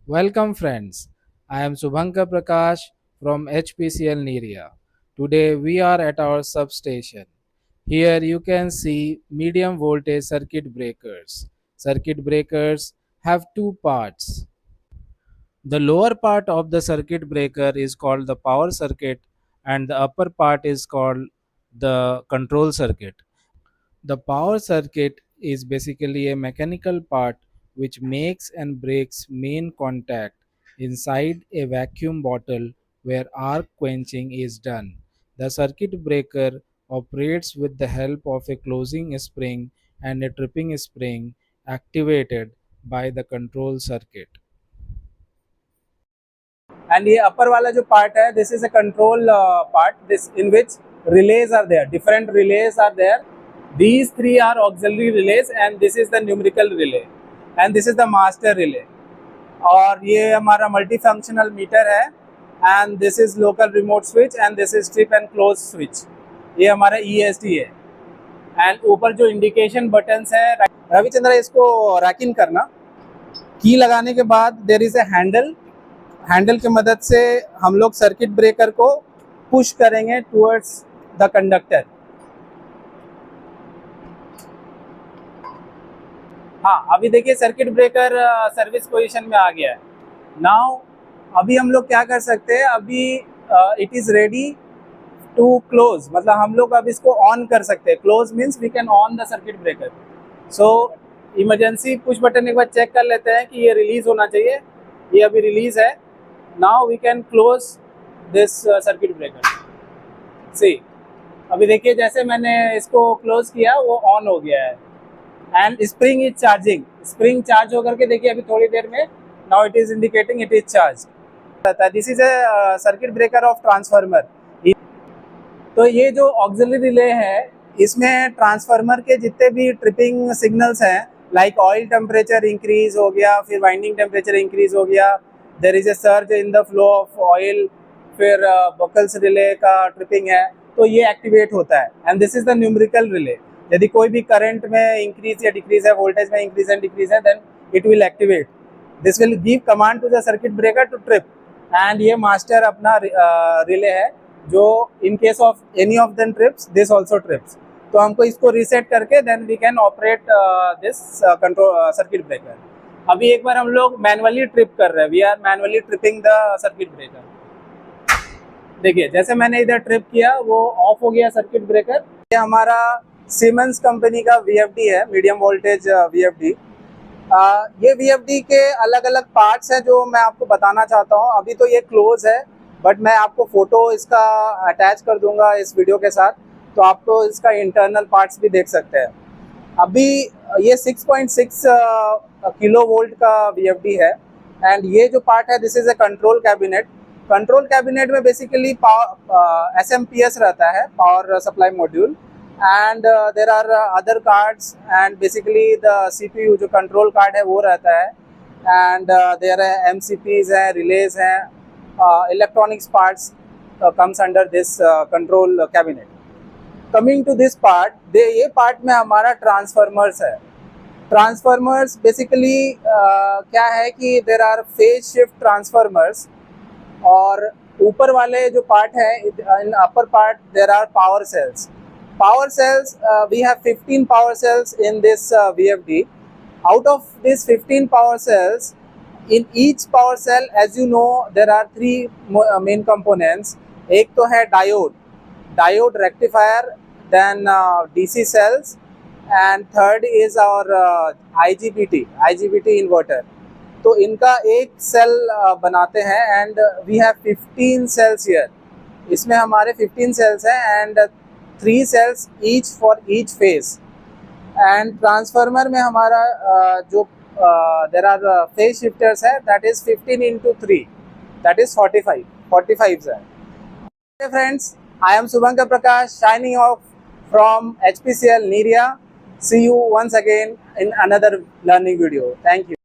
Welcome, friends. I am Subhankar Prakash from HPCL Niria. Today we are at our substation. Here you can see medium voltage circuit breakers. Circuit breakers have two parts. The lower part of the circuit breaker is called the power circuit, and the upper part is called the control circuit. The power circuit is basically a mechanical part which makes and breaks main contact inside a vacuum bottle where arc quenching is done. The circuit breaker operates with the help of a closing spring and a tripping spring activated by the control circuit. And ये upper वाला जो part है, this is a control part, this in which relays are there, different relays are there. These three are auxiliary relays and this is the numerical relay and this is the master relay. और ये हमारा multifunctional meter है and this is local remote switch and this is strip and close switch. ये हमारा ESD है and ऊपर जो indication buttons है, रविचंद्र इसको रैकिंग करना. की लगाने के बाद देयर इज ए हैंडल की मदद से हम लोग सर्किट ब्रेकर को पुश करेंगे टुवर्ड्स द कंडक्टर. हाँ, अभी देखिए सर्किट ब्रेकर सर्विस पोजीशन में आ गया है. नाउ अभी हम लोग क्या कर सकते हैं, अभी it is ready to close, मतलब हम लोग अब इसको ऑन कर सकते हैं. Close means we can on the circuit breaker. So emergency push button एक बार चेक कर लेते हैं कि ये रिलीज होना चाहिए. ये अभी रिलीज है. Now we can close this circuit breaker. See, अभी देखिए जैसे मैंने इसको क्लोज किया वो ऑन हो गया है and spring is charging. Spring charge होकर के देखिए अभी थोड़ी देर में now it is indicating it is charge. This is a circuit breaker of transformer. तो ये जो ऑक्सिलरी रिले है इसमें ट्रांसफार्मर के जितने भी ट्रिपिंग सिग्नल्स हैं, लाइक ऑयल टेम्परेचर इंक्रीज हो गया, फिर वाइंडिंग टेम्परेचर इंक्रीज हो गया, there is a surge in the flow of oil, फिर बकल्स रिले का ट्रिपिंग है, तो ये एक्टिवेट होता है. And this is the numerical relay. यदि कोई भी करंट में इंक्रीज या डिक्रीज है, वोल्टेज में इंक्रीज एंड डिक्रीज है, then it will activate. This will give command to the circuit breaker to trip. And ये मास्टर अपना रिले है जो in case of any of them trips, this also trips. तो हमको इसको reset करके then we can operate this control circuit breaker. अभी एक बार हम लोग मैनुअली ट्रिप कर रहे हैं. We are manually tripping the circuit breaker. देखिए जैसे मैंने इधर ट्रिप किया वो ऑफ हो गया सर्किट ब्रेकर. ये हमारा सीमेंस कंपनी का VFD है, मीडियम वोल्टेज VFD. ये VFD के अलग अलग पार्ट्स हैं जो मैं आपको बताना चाहता हूँ. अभी तो ये क्लोज है बट मैं आपको फोटो इसका अटैच कर दूंगा इस वीडियो के साथ, तो आप तो इसका इंटरनल पार्ट्स भी देख सकते हैं. अभी ये 6.6 किलो वोल्ट का VFD है एंड ये जो पार्ट है this is a control cabinet. Control cabinet में बेसिकली SMPS रहता है, power supply module, and there are other cards and basically the CPU जो कंट्रोल कार्ड है वो रहता है, एंड देर है MCPs हैं, रिलेज हैं, electronics parts comes under this control cabinet. Coming to this part, ये part में हमारा ट्रांसफार्मर्स है. ट्रांसफार्मर्स बेसिकली क्या है कि there are phase shift transformers, और ऊपर वाले जो पार्ट है in upper part there are power cells. Power cells, we have 15 power cells in this VFD. Out of these 15 power cells, in each power cell, as you know, there are three main components. एक तो है diode rectifier, then DC cells, and third is our IGBT inverter. तो इनका एक cell बनाते हैं and we have 15 cells here. इसमें हमारे 15 cells हैं and 3 cells each for each phase. And transformer में हमारा जो there are phase shifters है, that is 15 into 3, that is 45 है. Hey friends, I am Subhankar Prakash signing off from HPCL Niria. See you once again in another learning video. Thank you.